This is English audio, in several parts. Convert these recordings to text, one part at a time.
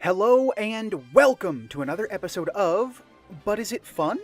Hello and welcome to another episode of But Is It Fun?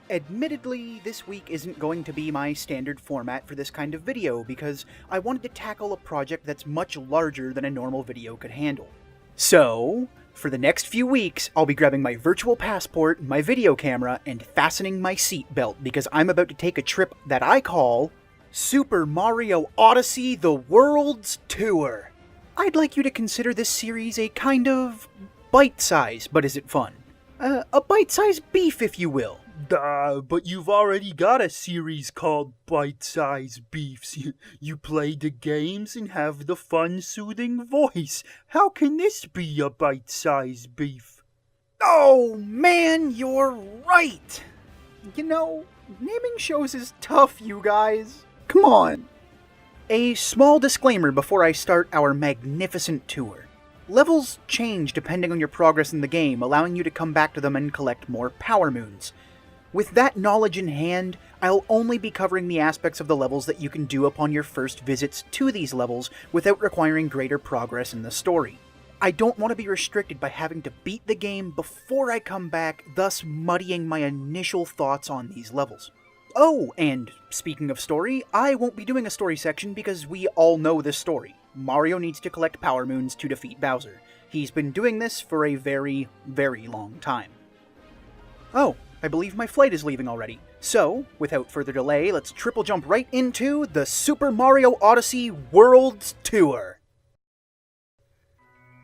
Admittedly, this week isn't going to be my standard format for this kind of video because I wanted to tackle a project that's much larger than a normal video could handle. So, for the next few weeks, I'll be grabbing my virtual passport, my video camera, and fastening my seatbelt because I'm about to take a trip that I call Super Mario Odyssey: The World's Tour. I'd like you to consider this series a kind of bite-size, but is it fun? A bite-size beef, if you will. But you've already got a series called Bite-Size Beefs. You play the games and have the fun, soothing voice. How can this be a bite-size beef? Oh, man, you're right! You know, naming shows is tough, you guys. Come on. A small disclaimer before I start our magnificent tour. Levels change depending on your progress in the game, allowing you to come back to them and collect more power moons. With that knowledge in hand, I'll only be covering the aspects of the levels that you can do upon your first visits to these levels without requiring greater progress in the story. I don't want to be restricted by having to beat the game before I come back, thus muddying my initial thoughts on these levels. Oh, and speaking of story, I won't be doing a story section because we all know this story. Mario needs to collect power moons to defeat Bowser. He's been doing this for a very, very long time. Oh, I believe my flight is leaving already. So, without further delay, let's triple jump right into the Super Mario Odyssey World's Tour.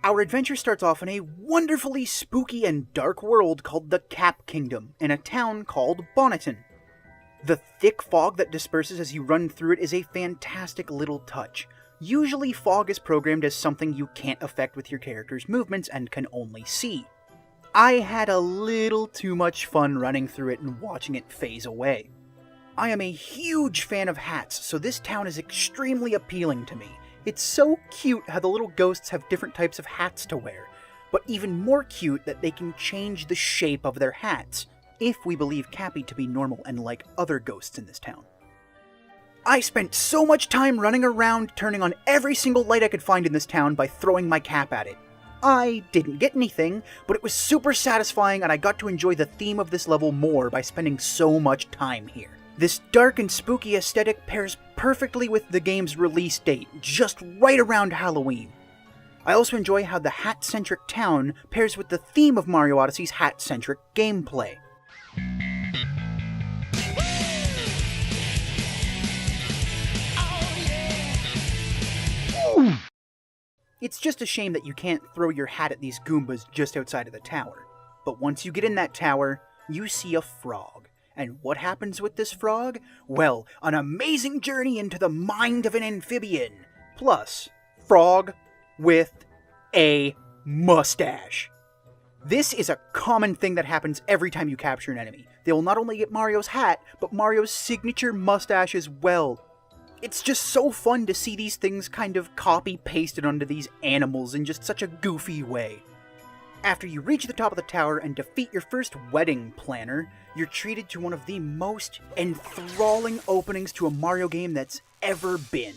Our adventure starts off in a wonderfully spooky and dark world called the Cap Kingdom, in a town called Bonneton. The thick fog that disperses as you run through it is a fantastic little touch. Usually fog is programmed as something you can't affect with your character's movements and can only see. I had a little too much fun running through it and watching it phase away. I am a huge fan of hats, so this town is extremely appealing to me. It's so cute how the little ghosts have different types of hats to wear, but even more cute that they can change the shape of their hats, if we believe Cappy to be normal and like other ghosts in this town. I spent so much time running around turning on every single light I could find in this town by throwing my cap at it. I didn't get anything, but it was super satisfying and I got to enjoy the theme of this level more by spending so much time here. This dark and spooky aesthetic pairs perfectly with the game's release date, just right around Halloween. I also enjoy how the hat-centric town pairs with the theme of Mario Odyssey's hat-centric gameplay. It's just a shame that you can't throw your hat at these Goombas just outside of the tower. But once you get in that tower, you see a frog. And what happens with this frog? Well, an amazing journey into the mind of an amphibian. Plus, frog with a mustache. This is a common thing that happens every time you capture an enemy. They will not only get Mario's hat, but Mario's signature mustache as well. It's just so fun to see these things kind of copy-pasted onto these animals in just such a goofy way. After you reach the top of the tower and defeat your first wedding planner, you're treated to one of the most enthralling openings to a Mario game that's ever been.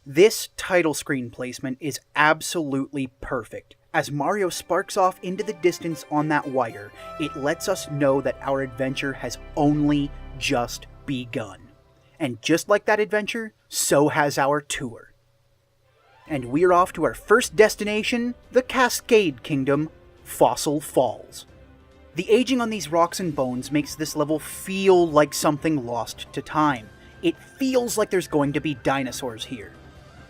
This title screen placement is absolutely perfect. As Mario sparks off into the distance on that wire, it lets us know that our adventure has only just begun. And just like that adventure, so has our tour. And we're off to our first destination, the Cascade Kingdom, Fossil Falls. The aging on these rocks and bones makes this level feel like something lost to time. It feels like there's going to be dinosaurs here.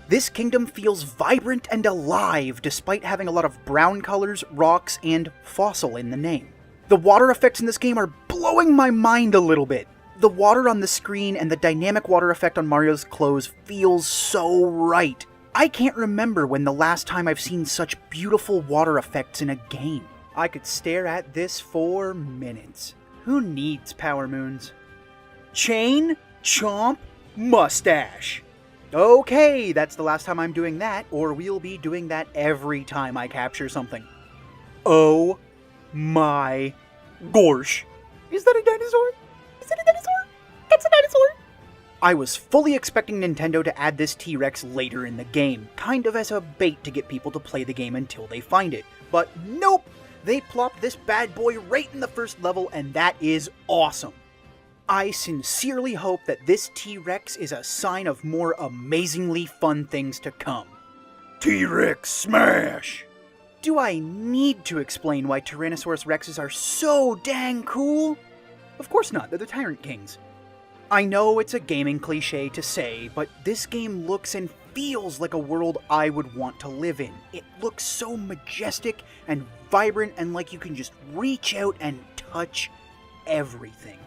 This kingdom feels vibrant and alive despite having a lot of brown colors, rocks, and fossil in the name. The water effects in this game are blowing my mind a little bit. The water on the screen and the dynamic water effect on Mario's clothes feels so right. I can't remember when the last time I've seen such beautiful water effects in a game. I could stare at this for minutes. Who needs power moons? Chain, chomp, mustache. Okay, that's the last time I'm doing that, or we'll be doing that every time I capture something. Oh my gosh. Is that a dinosaur? Is it a dinosaur? That's a dinosaur! I was fully expecting Nintendo to add this T-Rex later in the game, kind of as a bait to get people to play the game until they find it. But nope! They plopped this bad boy right in the first level, and that is awesome. I sincerely hope that this T-Rex is a sign of more amazingly fun things to come. T-Rex smash! Do I need to explain why Tyrannosaurus Rexes are so dang cool? Of course not, they're the Tyrant Kings. I know it's a gaming cliche to say, but this game looks and feels like a world I would want to live in. It looks so majestic and vibrant and like you can just reach out and touch everything.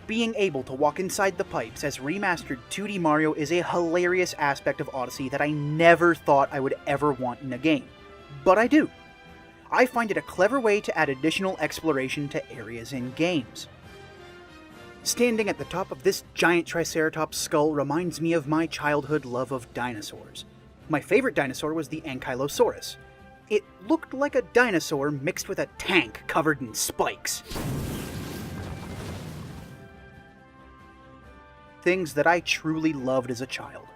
Being able to walk inside the pipes as remastered 2D Mario is a hilarious aspect of Odyssey that I never thought I would ever want in a game. But I do. I find it a clever way to add additional exploration to areas in games. Standing at the top of this giant Triceratops skull reminds me of my childhood love of dinosaurs. My favorite dinosaur was the Ankylosaurus. It looked like a dinosaur mixed with a tank covered in spikes. Things that I truly loved as a child.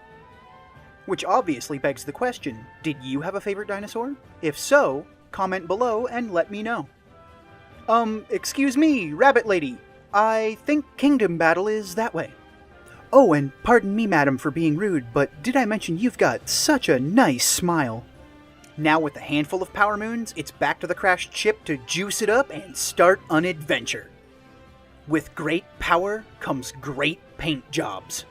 Which obviously begs the question, did you have a favorite dinosaur? If so, comment below and let me know. Excuse me, Rabbit Lady. I think Kingdom Battle is that way. Oh, and pardon me, madam, for being rude, but did I mention you've got such a nice smile? Now with a handful of Power Moons, it's back to the crashed ship to juice it up and start an adventure. With great power comes great paint jobs.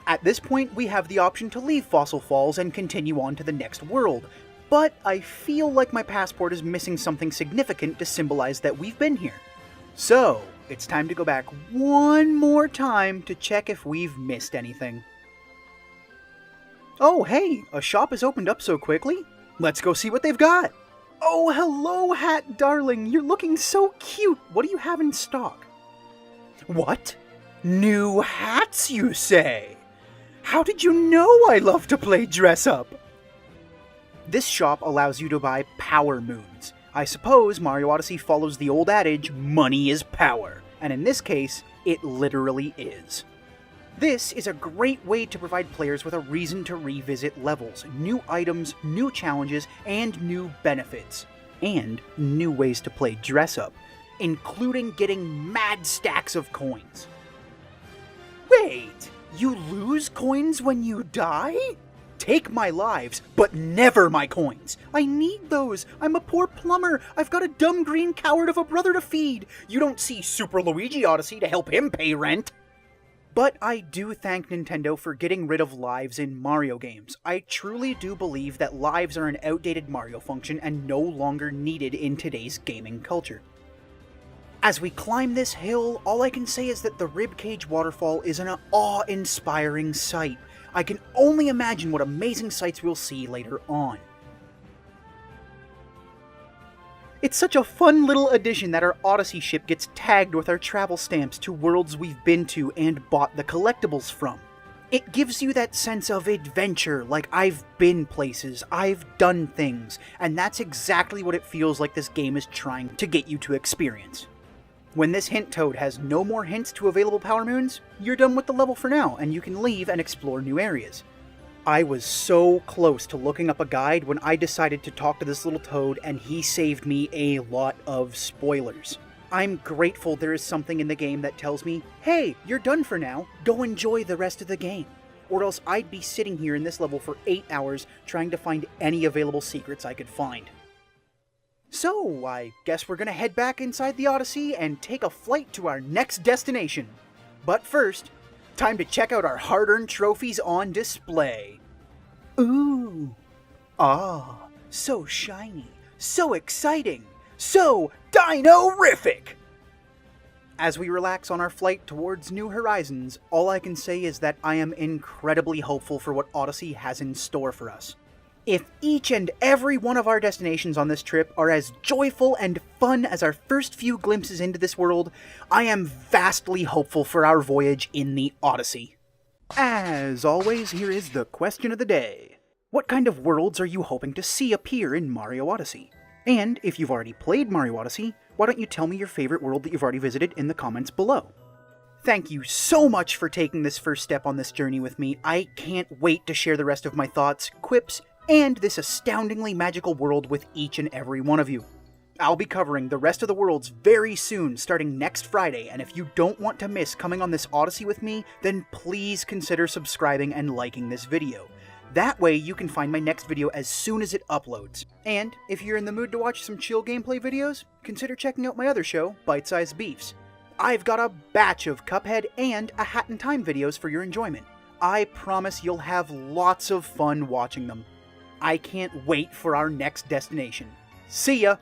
At this point, we have the option to leave Fossil Falls and continue on to the next world, but I feel like my passport is missing something significant to symbolize that we've been here. So, it's time to go back one more time to check if we've missed anything. Oh, hey, a shop has opened up so quickly. Let's go see what they've got. Oh, hello, Hat Darling. You're looking so cute. What do you have in stock? What? New hats, you say? How did you know I love to play dress up? This shop allows you to buy Power Moons. I suppose Mario Odyssey follows the old adage, money is power, and in this case, it literally is. This is a great way to provide players with a reason to revisit levels, new items, new challenges, and new benefits, and new ways to play dress up, including getting mad stacks of coins. Wait, you lose coins when you die? Take my lives, but never my coins. I need those. I'm a poor plumber. I've got a dumb green coward of a brother to feed. You don't see Super Luigi Odyssey to help him pay rent. But I do thank Nintendo for getting rid of lives in Mario games. I truly do believe that lives are an outdated Mario function and no longer needed in today's gaming culture. As we climb this hill, all I can say is that the Ribcage Waterfall is an awe-inspiring sight. I can only imagine what amazing sights we'll see later on. It's such a fun little addition that our Odyssey ship gets tagged with our travel stamps to worlds we've been to and bought the collectibles from. It gives you that sense of adventure, like I've been places, I've done things, and that's exactly what it feels like this game is trying to get you to experience. When this hint toad has no more hints to available Power Moons, you're done with the level for now, and you can leave and explore new areas. I was so close to looking up a guide when I decided to talk to this little toad, and he saved me a lot of spoilers. I'm grateful there is something in the game that tells me, hey, you're done for now, go enjoy the rest of the game. Or else I'd be sitting here in this level for 8 hours trying to find any available secrets I could find. So, I guess we're gonna head back inside the Odyssey and take a flight to our next destination. But first, time to check out our hard-earned trophies on display. Ooh. Ah, so shiny, so exciting, so dino-rific! As we relax on our flight towards new horizons, all I can say is that I am incredibly hopeful for what Odyssey has in store for us. If each and every one of our destinations on this trip are as joyful and fun as our first few glimpses into this world, I am vastly hopeful for our voyage in the Odyssey. As always, here is the question of the day. What kind of worlds are you hoping to see appear in Mario Odyssey? And if you've already played Mario Odyssey, why don't you tell me your favorite world that you've already visited in the comments below? Thank you so much for taking this first step on this journey with me. I can't wait to share the rest of my thoughts, quips, and this astoundingly magical world with each and every one of you. I'll be covering the rest of the worlds very soon, starting next Friday, and if you don't want to miss coming on this Odyssey with me, then please consider subscribing and liking this video. That way you can find my next video as soon as it uploads. And if you're in the mood to watch some chill gameplay videos, consider checking out my other show, Bite Size Beefs. I've got a batch of Cuphead and A Hat in Time videos for your enjoyment. I promise you'll have lots of fun watching them. I can't wait for our next destination. See ya!